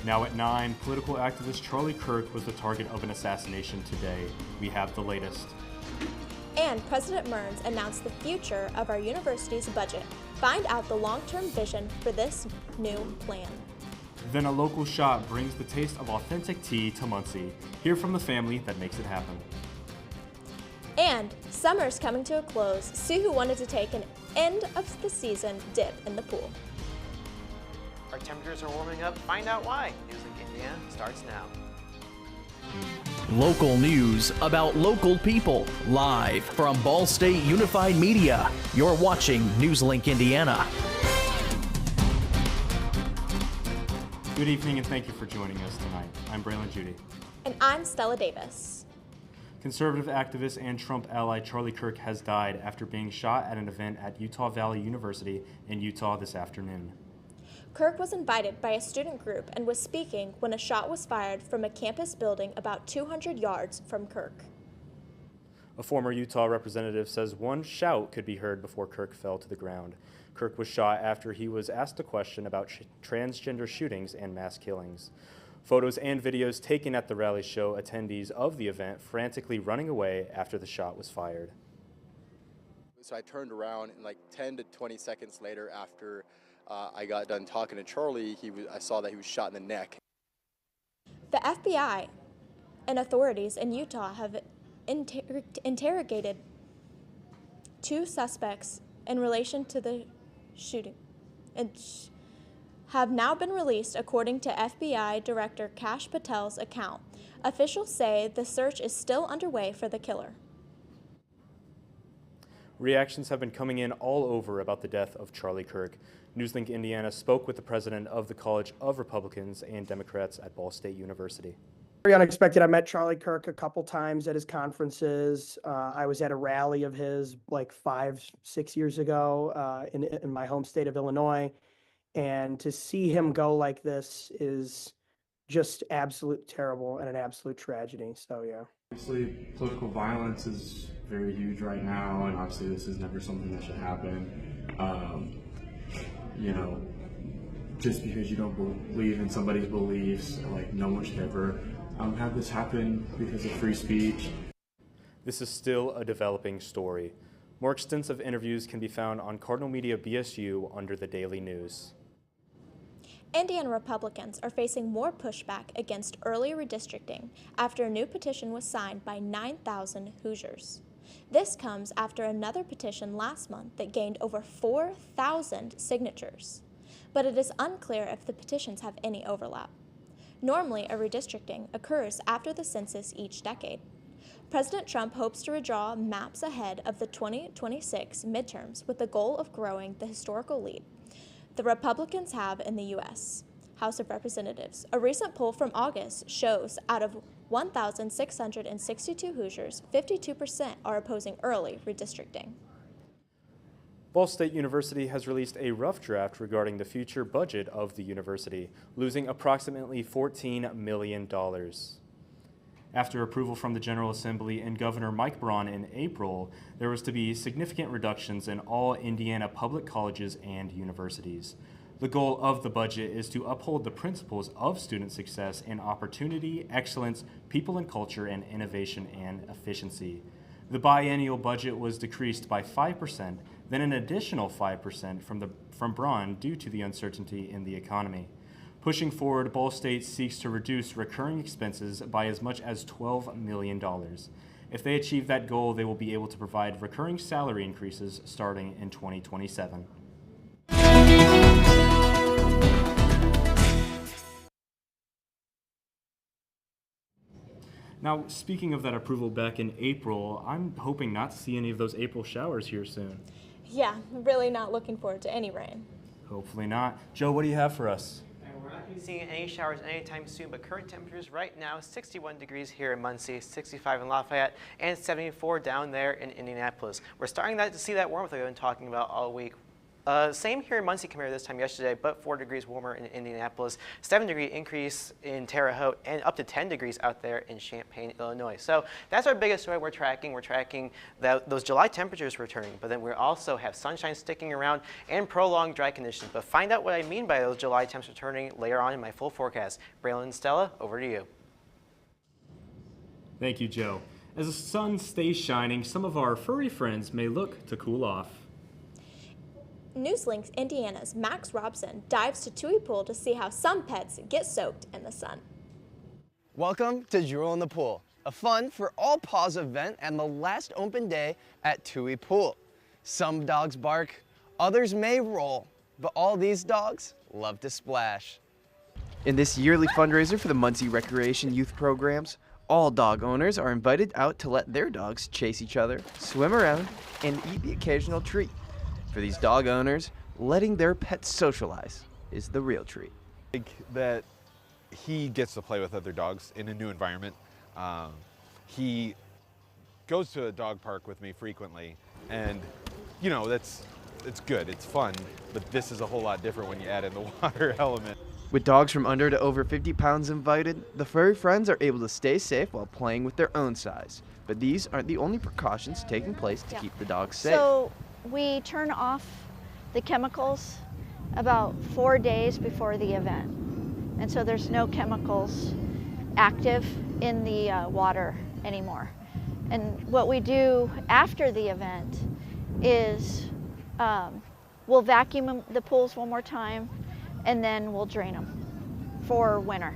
Now at 9, political activist Charlie Kirk was the target of an assassination today. We have the latest. And President Mearns announced the future of our university's budget. Find out the long-term vision for this new plan. Then a local shop brings the taste of authentic tea to Muncie. Hear from the family that makes it happen. And summer's coming to a close. See who wanted to take an end of the season dip in the pool. Our temperatures are warming up. Find out why. NewsLink Indiana starts now. Local news about local people, live from Ball State Unified Media. You're watching NewsLink Indiana. Good evening and thank you for joining us tonight. I'm Braylon Judy. And I'm Stella Davis. Conservative activist and Trump ally Charlie Kirk has died after being shot at an event at Utah Valley University in Utah this afternoon. Kirk was invited by a student group and was speaking when a shot was fired from a campus building about 200 yards from Kirk. A former Utah representative says one shout could be heard before Kirk fell to the ground. Kirk was shot after he was asked a question about transgender shootings and mass killings. Photos and videos taken at the rally show attendees of the event frantically running away after the shot was fired. So I turned around and like 10 to 20 seconds later after I got done talking to Charlie, I saw that he was shot in the neck. The FBI and authorities in Utah have interrogated 2 suspects in relation to the shooting and have now been released according to FBI Director Kash Patel's account. Officials say the search is still underway for the killer. Reactions have been coming in all over about the death of Charlie Kirk. NewsLink Indiana spoke with the president of the College of Republicans and Democrats at Ball State University. Very unexpected. I met Charlie Kirk a couple times at his conferences. I was at a rally of his like 5-6 years ago in my home state of Illinois. And to see him go like this is just absolute terrible and an absolute tragedy. So, yeah. Obviously, political violence is very huge right now, and obviously this is never something that should happen. Just because you don't believe in somebody's beliefs, like no one should ever have this happen because of free speech. This is still a developing story. More extensive interviews can be found on Cardinal Media BSU under the Daily News. Indiana Republicans are facing more pushback against early redistricting after a new petition was signed by 9,000 Hoosiers. This comes after another petition last month that gained over 4,000 signatures. But it is unclear if the petitions have any overlap. Normally, a redistricting occurs after the census each decade. President Trump hopes to redraw maps ahead of the 2026 midterms with the goal of growing the historical lead the Republicans have in the U.S. House of Representatives. A recent poll from August shows out of 1,662 Hoosiers, 52% are opposing early redistricting. Ball State University has released a rough draft regarding the future budget of the university, losing approximately $14 million. After approval from the General Assembly and Governor Mike Braun in April, there was to be significant reductions in all Indiana public colleges and universities. The goal of the budget is to uphold the principles of student success in opportunity, excellence, people and culture, and innovation and efficiency. The biennial budget was decreased by 5%, then an additional 5% from Braun due to the uncertainty in the economy. Pushing forward, Ball State seeks to reduce recurring expenses by as much as $12 million. If they achieve that goal, they will be able to provide recurring salary increases starting in 2027. Now, speaking of that approval back in April, I'm hoping not to see any of those April showers here soon. Yeah, really not looking forward to any rain. Hopefully not. Joe, what do you have for us? We're not going to be seeing any showers anytime soon, but current temperatures right now, 61 degrees here in Muncie, 65 in Lafayette, and 74 down there in Indianapolis. We're starting to see that warmth that we've been talking about all week. Same here in Muncie compared to this time yesterday, but 4 degrees warmer in Indianapolis, 7-degree increase in Terre Haute, and up to 10 degrees out there in Champaign, Illinois. So that's our biggest story we're tracking. We're tracking those July temperatures returning, but then we also have sunshine sticking around and prolonged dry conditions. But find out what I mean by those July temps returning later on in my full forecast. Braylon and Stella, over to you. Thank you, Joe. As the sun stays shining, some of our furry friends may look to cool off. NewsLink Indiana's Max Robson dives to Tui Pool to see how some pets get soaked in the sun. Welcome to Drool in the Pool, a fun for all paws event and the last open day at Tui Pool. Some dogs bark, others may roll, but all these dogs love to splash. In this yearly fundraiser for the Muncie Recreation Youth Programs, all dog owners are invited out to let their dogs chase each other, swim around, and eat the occasional treat. For these dog owners, letting their pets socialize is the real treat. That he gets to play with other dogs in a new environment. He goes to a dog park with me frequently, and you know, it's good, it's fun, but this is a whole lot different when you add in the water element. With dogs from under to over 50 pounds invited, the furry friends are able to stay safe while playing with their own size. But these aren't the only precautions taking place to keep the dogs safe. So we turn off the chemicals about 4 days before the event. And so there's no chemicals active in the water anymore. And what we do after the event is we'll vacuum the pools one more time, and then we'll drain them for winter.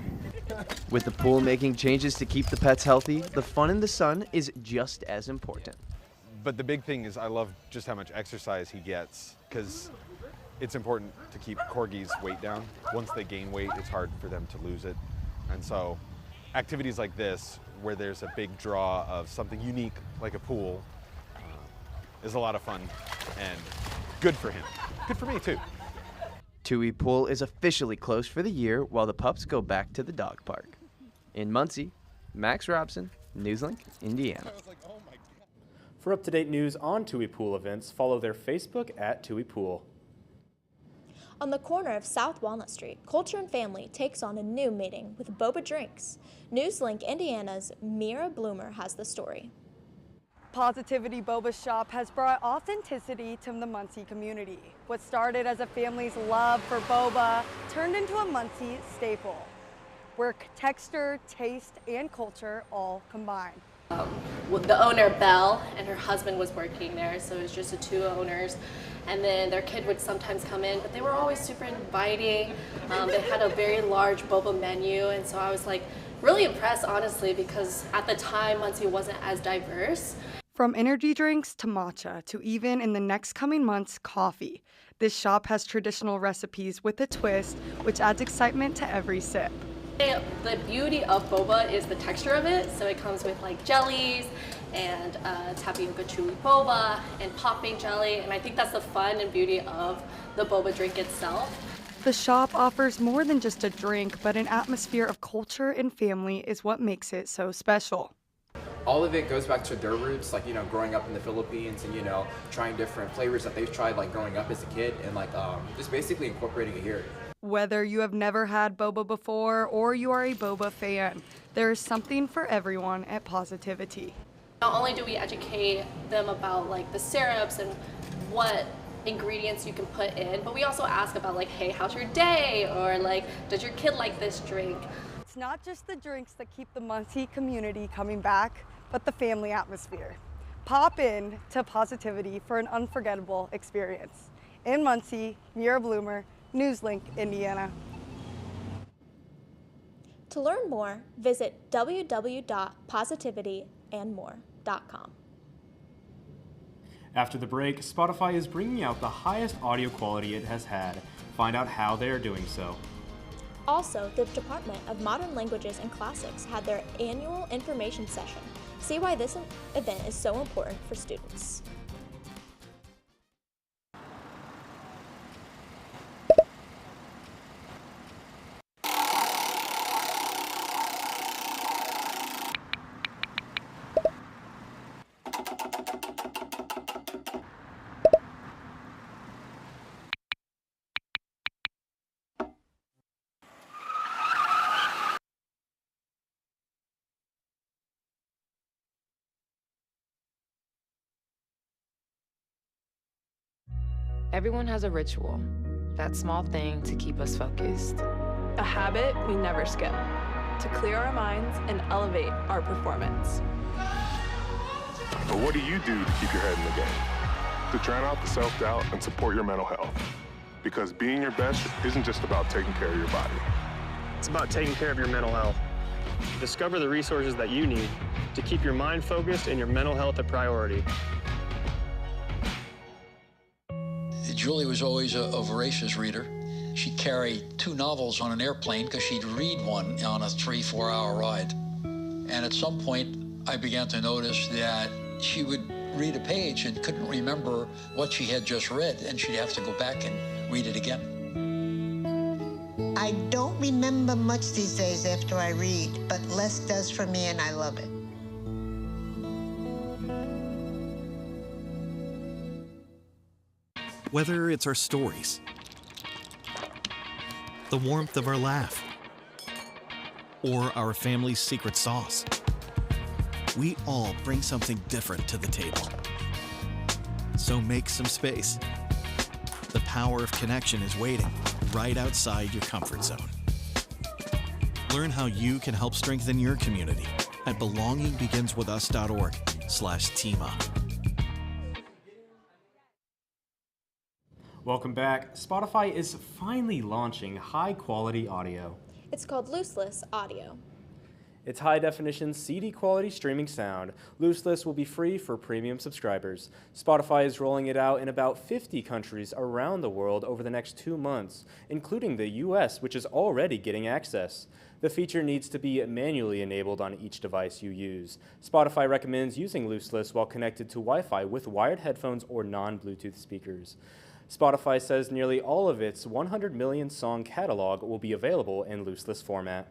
With the pool making changes to keep the pets healthy, the fun in the sun is just as important. But the big thing is I love just how much exercise he gets, because it's important to keep corgis' weight down. Once they gain weight, it's hard for them to lose it. And so activities like this, where there's a big draw of something unique like a pool, is a lot of fun and good for him. Good for me too. Tui Pool is officially closed for the year while the pups go back to the dog park. In Muncie, Max Robson, NewsLink, Indiana. For up-to-date news on Tui Pool events, follow their Facebook at Tui Pool. On the corner of South Walnut Street, Culture and Family takes on a new meeting with boba drinks. NewsLink Indiana's Mira Bloomer has the story. Positivity Boba Shop has brought authenticity to the Muncie community. What started as a family's love for boba turned into a Muncie staple, where texture, taste, and culture all combine. The owner, Belle, and her husband was working there, so it was just the two owners. And then their kid would sometimes come in, but they were always super inviting. They had a very large boba menu, and so I was like really impressed, honestly, because at the time Muncie wasn't as diverse. From energy drinks to matcha to even in the next coming months, coffee. This shop has traditional recipes with a twist, which adds excitement to every sip. The beauty of boba is the texture of it, so it comes with like jellies and tapioca chewy boba and popping jelly, and I think that's the fun and beauty of the boba drink itself. The shop offers more than just a drink, but an atmosphere of culture and family is what makes it so special. All of it goes back to their roots, like, you know, growing up in the Philippines and, you know, trying different flavors that they've tried, like, growing up as a kid, and, like, just basically incorporating it here. Whether you have never had boba before or you are a boba fan, there is something for everyone at Positivity. Not only do we educate them about, like, the syrups and what ingredients you can put in, but we also ask about, like, hey, how's your day? Or, like, does your kid like this drink? It's not just the drinks that keep the Muncie community coming back, but the family atmosphere. Pop in to Positivity for an unforgettable experience. In Muncie, Mira Bloomer, NewsLink, Indiana. To learn more, visit www.positivityandmore.com. After the break, Spotify is bringing out the highest audio quality it has had. Find out how they are doing so. Also, the Department of Modern Languages and Classics had their annual information session. See why this event is so important for students. Everyone has a ritual, that small thing to keep us focused. A habit we never skip, to clear our minds and elevate our performance. But what do you do to keep your head in the game? To drown out the self-doubt and support your mental health. Because being your best isn't just about taking care of your body. It's about taking care of your mental health. Discover the resources that you need to keep your mind focused and your mental health a priority. Julie was always a voracious reader. She'd carry 2 novels on an airplane because she'd read one on a 3-4 hour ride. And at some point, I began to notice that she would read a page and couldn't remember what she had just read, and she'd have to go back and read it again. I don't remember much these days after I read, but less does for me, and I love it. Whether it's our stories, the warmth of our laugh, or our family's secret sauce, we all bring something different to the table. So make some space. The power of connection is waiting right outside your comfort zone. Learn how you can help strengthen your community at belongingbeginswithus.org/teamup. Welcome back. Spotify is finally launching high-quality audio. It's called Looseless Audio. It's high-definition CD-quality streaming sound. Looseless will be free for premium subscribers. Spotify is rolling it out in about 50 countries around the world over the next 2 months, including the US, which is already getting access. The feature needs to be manually enabled on each device you use. Spotify recommends using Looseless while connected to Wi-Fi with wired headphones or non-Bluetooth speakers. Spotify says nearly all of its 100 million song catalog will be available in Looseless format.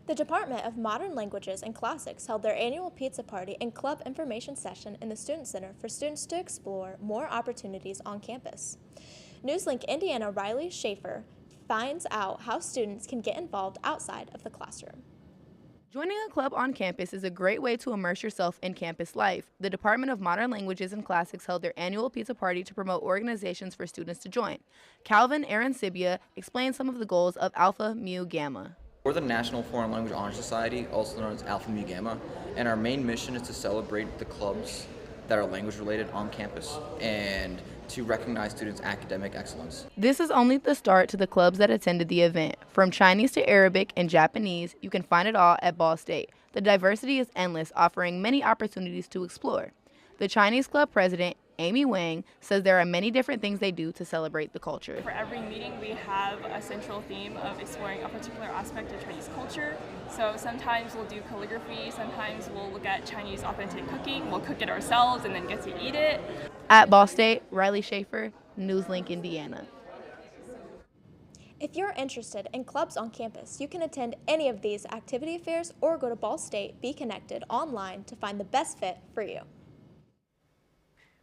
The Department of Modern Languages and Classics held their annual pizza party and club information session in the Student Center for students to explore more opportunities on campus. NewsLink Indiana Riley Schaefer finds out how students can get involved outside of the classroom. Joining a club on campus is a great way to immerse yourself in campus life. The Department of Modern Languages and Classics held their annual pizza party to promote organizations for students to join. Calvin Arancibia explained some of the goals of Alpha Mu Gamma. We're the National Foreign Language Honor Society, also known as Alpha Mu Gamma, and our main mission is to celebrate the clubs that are language related on campus and to recognize students' academic excellence. This is only the start to the clubs that attended the event. From Chinese to Arabic and Japanese, you can find it all at Ball State. The diversity is endless, offering many opportunities to explore. The Chinese club president, Amy Wang, says there are many different things they do to celebrate the culture. For every meeting, we have a central theme of exploring a particular aspect of Chinese culture. So sometimes we'll do calligraphy, sometimes we'll look at Chinese authentic cooking, we'll cook it ourselves and then get to eat it. At Ball State, Riley Schaefer, NewsLink Indiana. If you're interested in clubs on campus, you can attend any of these activity fairs or go to Ball State Be Connected online to find the best fit for you.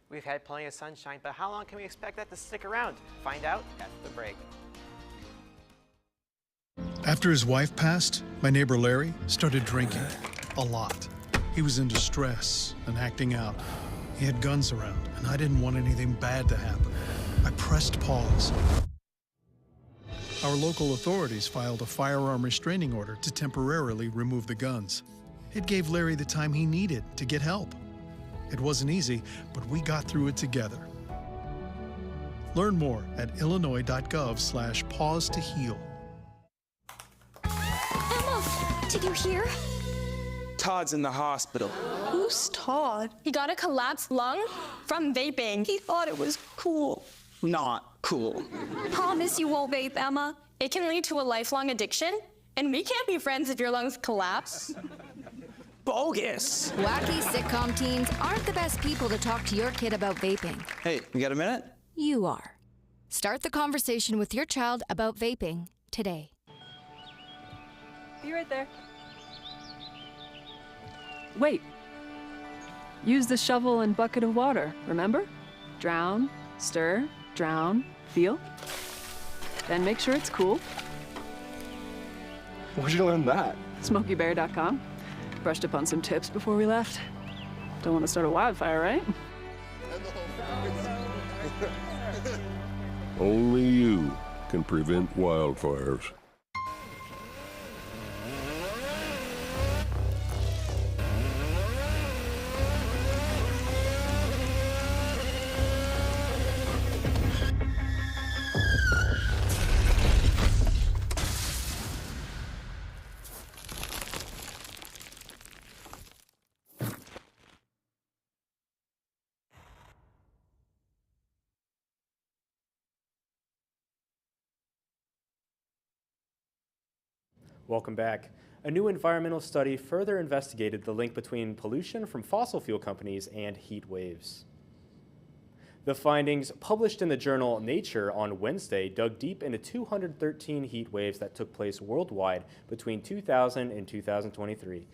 We've had plenty of sunshine, but how long can we expect that to stick around? Find out after the break. After his wife passed, my neighbor Larry started drinking a lot. He was in distress and acting out. He had guns around, and I didn't want anything bad to happen. I pressed pause. Our local authorities filed a firearm restraining order to temporarily remove the guns. It gave Larry the time he needed to get help. It wasn't easy, but we got through it together. Learn more at illinois.gov/pause to heal. Emma, did you hear? Todd's in the hospital. Who's Todd? He got a collapsed lung from vaping. He thought it was cool. Not cool. Promise you won't vape, Emma. It can lead to a lifelong addiction, and we can't be friends if your lungs collapse. Bogus. Wacky sitcom teens aren't the best people to talk to your kid about vaping. Hey, you got a minute? You are. Start the conversation with your child about vaping today. Be right there. Wait. Use the shovel and bucket of water, remember? Drown, stir, drown, feel. Then make sure it's cool. Where'd you learn that? SmokeyBear.com. Brushed up on some tips before we left. Don't want to start a wildfire, right? Only you can prevent wildfires. Welcome back. A new environmental study further investigated the link between pollution from fossil fuel companies and heat waves. The findings, published in the journal Nature on Wednesday, dug deep into 213 heat waves that took place worldwide between 2000 and 2023.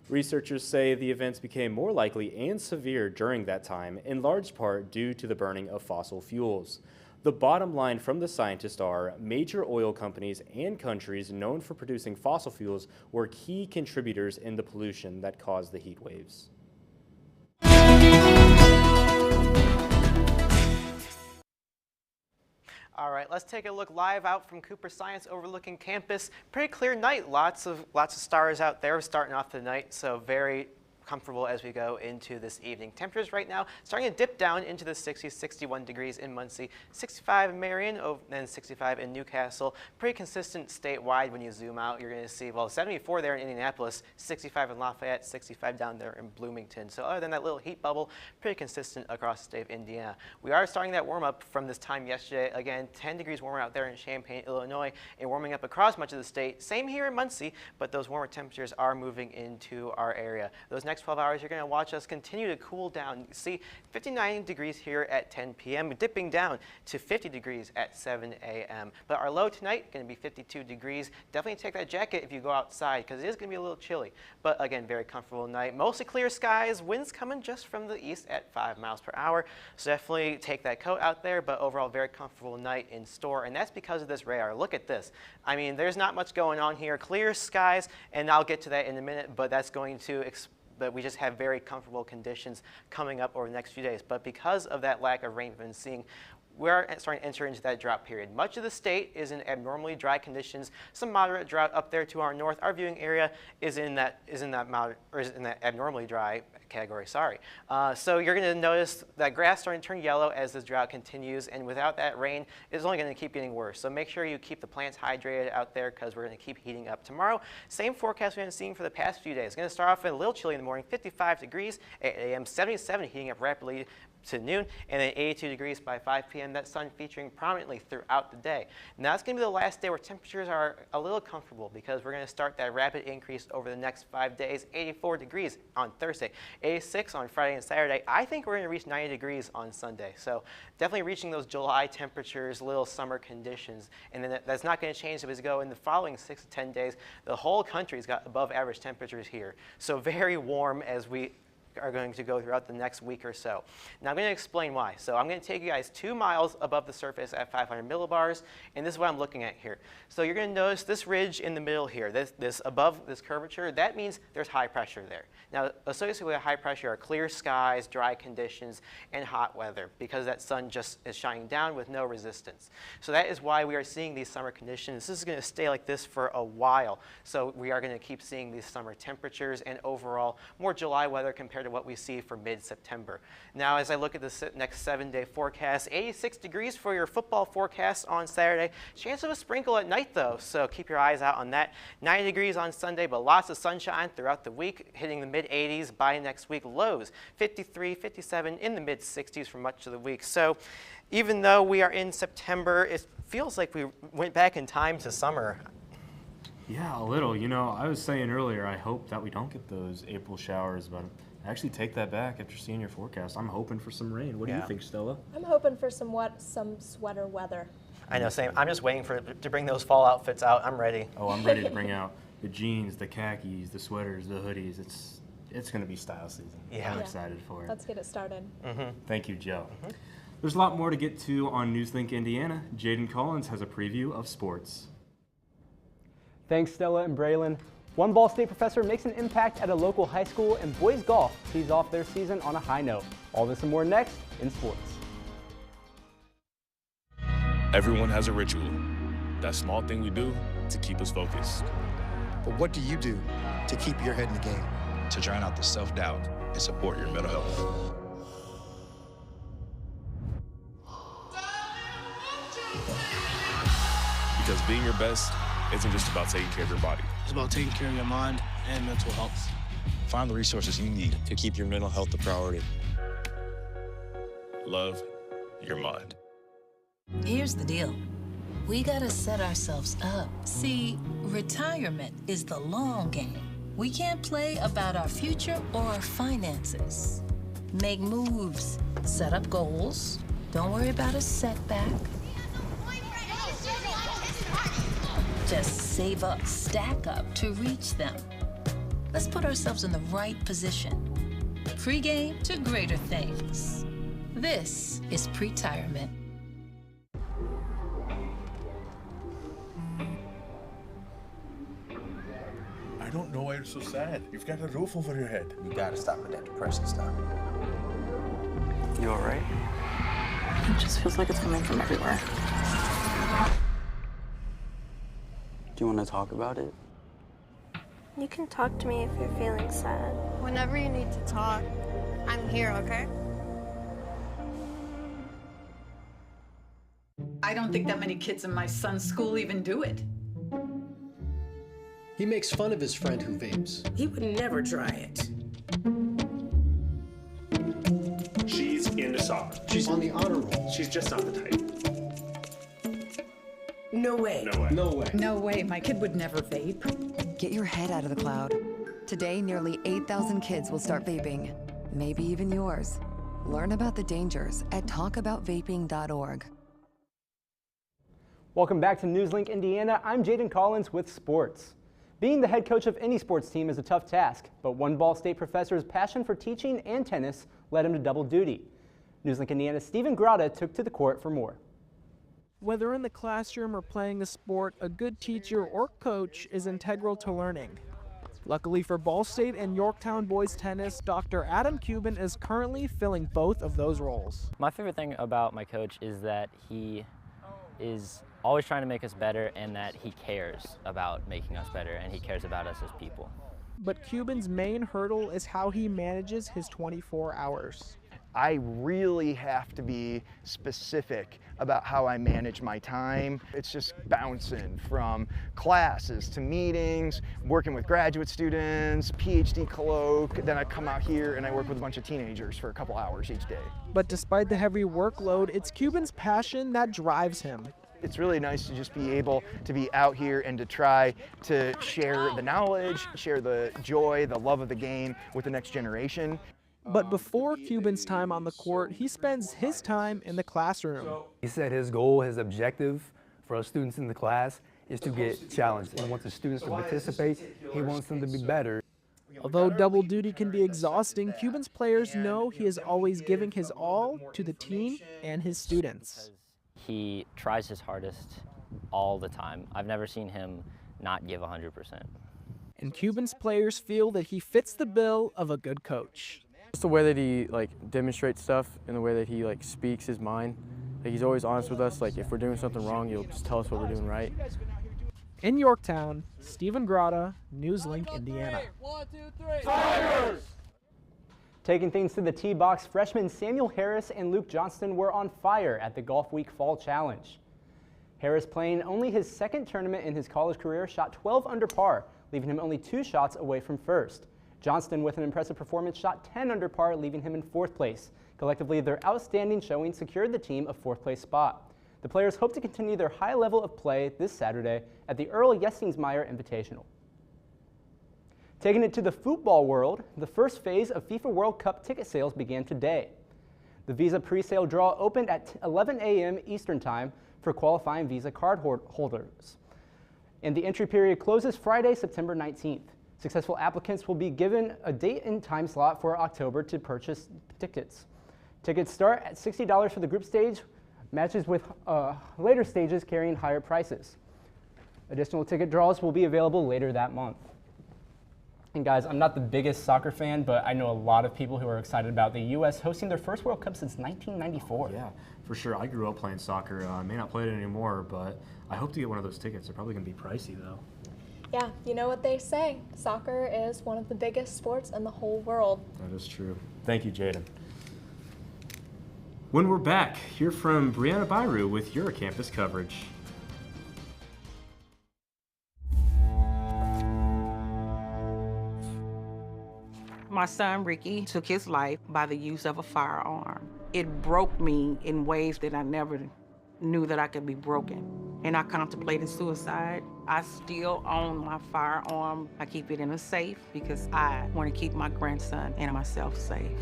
Researchers say the events became more likely and severe during that time, in large part due to the burning of fossil fuels. The bottom line from the scientists are major oil companies and countries known for producing fossil fuels were key contributors in the pollution that caused the heat waves. All right, let's take a look live out from Cooper Science overlooking campus. Pretty clear night, lots of stars out there starting off the night, so very comfortable as we go into this evening. Temperatures right now starting to dip down into the 60s, 61 degrees in Muncie, 65 in Marion, and 65 in Newcastle. Pretty consistent statewide when you zoom out. You're going to see, well, 74 there in Indianapolis, 65 in Lafayette, 65 down there in Bloomington. So other than that little heat bubble, pretty consistent across the state of Indiana. We are starting that warm up from this time yesterday. Again, 10 degrees warmer out there in Champaign, Illinois, and warming up across much of the state. Same here in Muncie, but those warmer temperatures are moving into our area. Those next 12 hours, you're going to watch us continue to cool down. You see 59 degrees here at 10 p.m., dipping down to 50 degrees at 7 a.m. But our low tonight going to be 52 degrees. Definitely take that jacket if you go outside because it is going to be a little chilly. But again, very comfortable night. Mostly clear skies. Winds coming just from the east at 5 miles per hour. So definitely take that coat out there. But overall, very comfortable night in store. And that's because of this radar. Look at this. I mean, there's not much going on here. Clear skies, and I'll get to that in a minute. But that's going to but we just have very comfortable conditions coming up over the next few days. But because of that lack of rain we've been seeing, we're starting to enter into that drought period. Much of the state is in abnormally dry conditions. Some moderate drought up there to our north. Our viewing area is in that abnormally dry category. Sorry. So you're going to notice that grass starting to turn yellow as this drought continues, and without that rain, it's only going to keep getting worse. So make sure you keep the plants hydrated out there because we're going to keep heating up tomorrow. Same forecast we've been seeing for the past few days. It's going to start off a little chilly in the morning, 55 degrees at 8 a.m., 77 heating up rapidly to noon, and then 82 degrees by 5 p.m. That sun featuring prominently throughout the day. Now it's going to be the last day where temperatures are a little comfortable because we're going to start that rapid increase over the next 5 days. 84 degrees on Thursday, 86 on Friday and Saturday. I think we're going to reach 90 degrees on Sunday. So definitely reaching those July temperatures, little summer conditions. And then that's not going to change as we go in the following 6 to 10 days. The whole country's got above average temperatures here. So very warm as we are going to go throughout the next week or so. Now I'm going to explain why. So I'm going to take you guys 2 miles above the surface at 500 millibars, and this is what I'm looking at here. So you're going to notice this ridge in the middle here, this above this curvature, that means there's high pressure there. Now associated with high pressure are clear skies, dry conditions, and hot weather because that sun just is shining down with no resistance. So that is why we are seeing these summer conditions. This is going to stay like this for a while. So we are going to keep seeing these summer temperatures and overall more July weather compared to what we see for mid-September. Now, as I look at the next 7-day forecast, 86 degrees for your football forecast on Saturday. Chance of a sprinkle at night, though, so keep your eyes out on that. 90 degrees on Sunday, but lots of sunshine throughout the week, hitting the mid-80s by next week. Lows, 53, 57, in the mid-60s for much of the week. So even though we are in September, it feels like we went back in time to summer. Yeah, a little. You know, I was saying earlier, I hope that we don't get those April showers, but I actually take that back after seeing your forecast. I'm hoping for some rain. What do you think, Stella? I'm hoping for some sweater weather. I know, same. I'm just waiting to bring those fall outfits out. I'm ready. Oh, I'm ready to bring out the jeans, the khakis, the sweaters, the hoodies. It's going to be style season. Yeah. I'm excited for it. Let's get it started. Thank you, Joe. There's a lot more to get to on NewsLink Indiana. Jaden Collins has a preview of sports. Thanks, Stella and Braylon. One Ball State professor makes an impact at a local high school, and boys golf tees off their season on a high note. All this and more next in sports. Everyone has a ritual, that small thing we do to keep us focused. But what do you do to keep your head in the game? To drown out the self-doubt and support your mental health. Because being your best isn't just about taking care of your body. It's about taking care of your mind and mental health. Find the resources you need to keep your mental health a priority. Love your mind. Here's the deal. We gotta set ourselves up. See, retirement is the long game. We can't play about our future or our finances. Make moves, set up goals. Don't worry about a setback. Just save up, stack up to reach them. Let's put ourselves in the right position. Pre-game to greater things. This is pre-tirement. I don't know why you're so sad. You've got a roof over your head. You gotta stop with that depressing stuff. You all right? It just feels like it's coming from everywhere. Do you want to talk about it? You can talk to me if you're feeling sad. Whenever you need to talk, I'm here, okay? I don't think that many kids in my son's school even do it. He makes fun of his friend who vapes. He would never try it. She's into soccer. She's on the honor roll. She's just not the type. No way. No way. No way. No way, my kid would never vape. Get your head out of the cloud. Today, nearly 8,000 kids will start vaping. Maybe even yours. Learn about the dangers at talkaboutvaping.org. Welcome back to NewsLink Indiana. I'm Jaden Collins with sports. Being the head coach of any sports team is a tough task, but one Ball State professor's passion for teaching and tennis led him to double duty. NewsLink Indiana's Stephen Grotta took to the court for more. Whether in the classroom or playing a sport, a good teacher or coach is integral to learning. Luckily for Ball State and Yorktown boys tennis, Dr. Adam Cuban is currently filling both of those roles. My favorite thing about my coach is that he is always trying to make us better and that he cares about making us better and he cares about us as people. But Cuban's main hurdle is how he manages his 24 hours. I really have to be specific about how I manage my time. It's just bouncing from classes to meetings, working with graduate students, PhD colloque, then I come out here and I work with a bunch of teenagers for a couple hours each day. But despite the heavy workload, it's Cuban's passion that drives him. It's really nice to just be able to be out here and to try to share the knowledge, share the joy, the love of the game with the next generation. But before Cuban's time on the court, he spends his time in the classroom. He said his goal, his objective for us students in the class is to get challenged. He wants the students to participate. He wants them to be better. Although double duty can be exhausting, Cuban's players know he is always giving his all to the team and his students. He tries his hardest all the time. I've never seen him not give 100%. And Cuban's players feel that he fits the bill of a good coach. Just the way that he demonstrates stuff and the way that he speaks his mind. He's always honest with us. If we're doing something wrong, he'll just tell us what we're doing right. In Yorktown, Stephen Grotta, NewsLink, Indiana. 1, 2, 3. Tigers! Taking things to the tee box, freshmen Samuel Harris and Luke Johnston were on fire at the Golf Week Fall Challenge. Harris, playing only his second tournament in his college career, shot 12 under par, leaving him only 2 shots away from first. Johnston, with an impressive performance, shot 10 under par, leaving him in 4th place. Collectively, their outstanding showing secured the team a 4th place spot. The players hope to continue their high level of play this Saturday at the Earl Yestingsmeyer Invitational. Taking it to the football world, the first phase of FIFA World Cup ticket sales began today. The Visa pre-sale draw opened at 11 a.m. Eastern Time for qualifying Visa card holders. And the entry period closes Friday, September 19th. Successful applicants will be given a date and time slot for October to purchase tickets. Tickets start at $60 for the group stage, matches with later stages carrying higher prices. Additional ticket draws will be available later that month. And guys, I'm not the biggest soccer fan, but I know a lot of people who are excited about the U.S. hosting their first World Cup since 1994. Yeah, for sure. I grew up playing soccer. I may not play it anymore, but I hope to get one of those tickets. They're probably going to be pricey, though. Yeah, you know what they say. Soccer is one of the biggest sports in the whole world. That is true. Thank you, Jaden. When we're back, hear from Brianna Byru with your campus coverage. My son, Ricky, took his life by the use of a firearm. It broke me in ways that I never knew that I could be broken. And I contemplated suicide. I still own my firearm. I keep it in a safe because I want to keep my grandson and myself safe.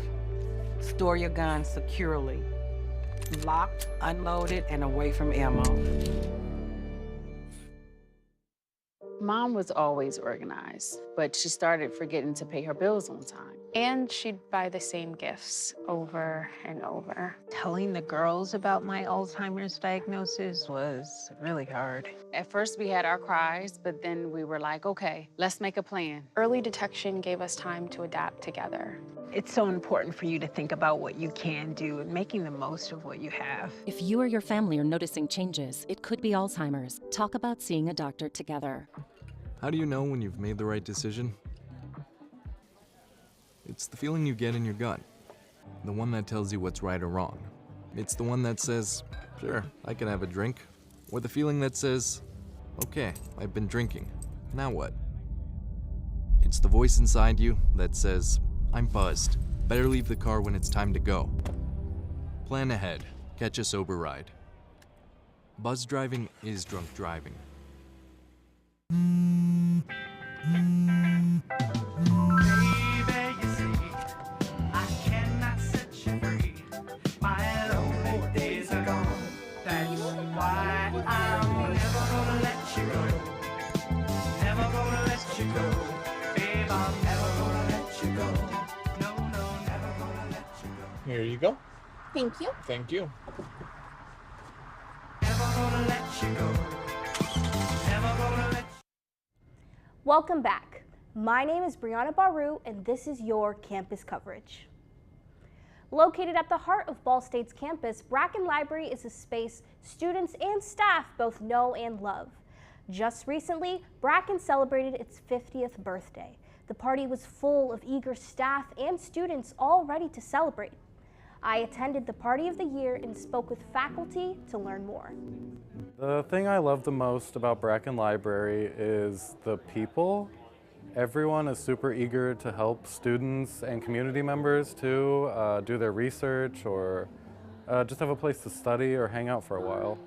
Store your gun securely, locked, unloaded, and away from ammo. Mom was always organized, but she started forgetting to pay her bills on time. And she'd buy the same gifts over and over. Telling the girls about my Alzheimer's diagnosis was really hard. At first we had our cries, but then we were like, okay, let's make a plan. Early detection gave us time to adapt together. It's so important for you to think about what you can do and making the most of what you have. If you or your family are noticing changes, it could be Alzheimer's. Talk about seeing a doctor together. How do you know when you've made the right decision? It's the feeling you get in your gut. The one that tells you what's right or wrong. It's the one that says, sure, I can have a drink. Or the feeling that says, okay, I've been drinking. Now what? It's the voice inside you that says, I'm buzzed. Better leave the car when it's time to go. Plan ahead. Catch a sober ride. Buzz driving is drunk driving. Here you go. Thank you. Thank you. Welcome back. My name is Brianna Byru, and this is your campus coverage. Located at the heart of Ball State's campus, Bracken Library is a space students and staff both know and love. Just recently, Bracken celebrated its 50th birthday. The party was full of eager staff and students all ready to celebrate. I attended the party of the year and spoke with faculty to learn more. The thing I love the most about Bracken Library is the people. Everyone is super eager to help students and community members to do their research or just have a place to study or hang out for a while.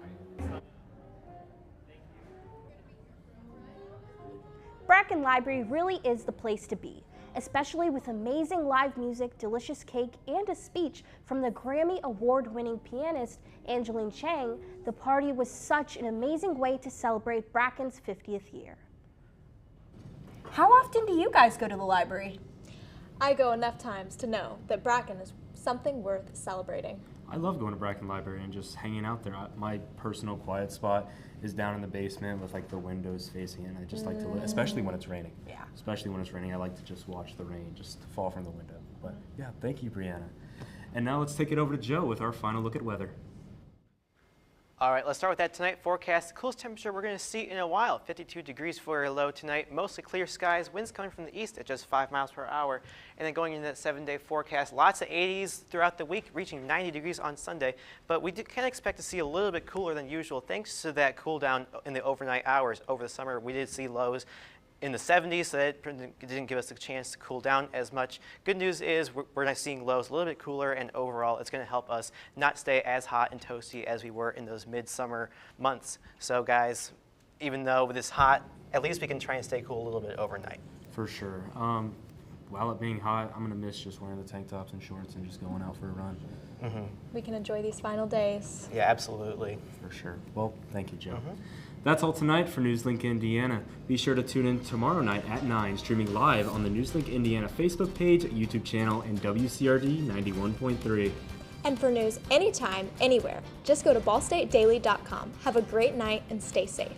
Bracken Library really is the place to be, especially with amazing live music, delicious cake, and a speech from the Grammy Award-winning pianist Angeline Chang. The party was such an amazing way to celebrate Bracken's 50th year. How often do you guys go to the library? I go enough times to know that Bracken is something worth celebrating. I love going to Bracken Library and just hanging out there. My personal quiet spot is down in the basement with like the windows facing in. I just like to, especially when it's raining. Yeah. Especially when it's raining, I like to just watch the rain just fall from the window. But yeah, thank you, Brianna. And now let's take it over to Joe with our final look at weather. All right, let's start with that tonight forecast. The coolest temperature we're going to see in a while, 52 degrees for your low tonight. Mostly clear skies, winds coming from the east at just 5 miles per hour. And then going into that 7-day forecast, lots of 80s throughout the week, reaching 90 degrees on Sunday. But we can expect to see a little bit cooler than usual thanks to that cool down in the overnight hours. Over the summer, we did see lows in the 70s, so that didn't give us a chance to cool down as much. Good news is we're not seeing lows a little bit cooler, and overall it's going to help us not stay as hot and toasty as we were in those midsummer months. So guys, even though it's hot, at least we can try and stay cool a little bit overnight. For sure. While it being hot, I'm going to miss just wearing the tank tops and shorts and just going out for a run. We can enjoy these final days. Yeah, absolutely. For sure. Well, thank you, Joe. That's all tonight for NewsLink Indiana. Be sure to tune in tomorrow night at 9, streaming live on the NewsLink Indiana Facebook page, YouTube channel, and WCRD 91.3. And for news anytime, anywhere, just go to ballstatedaily.com. Have a great night and stay safe.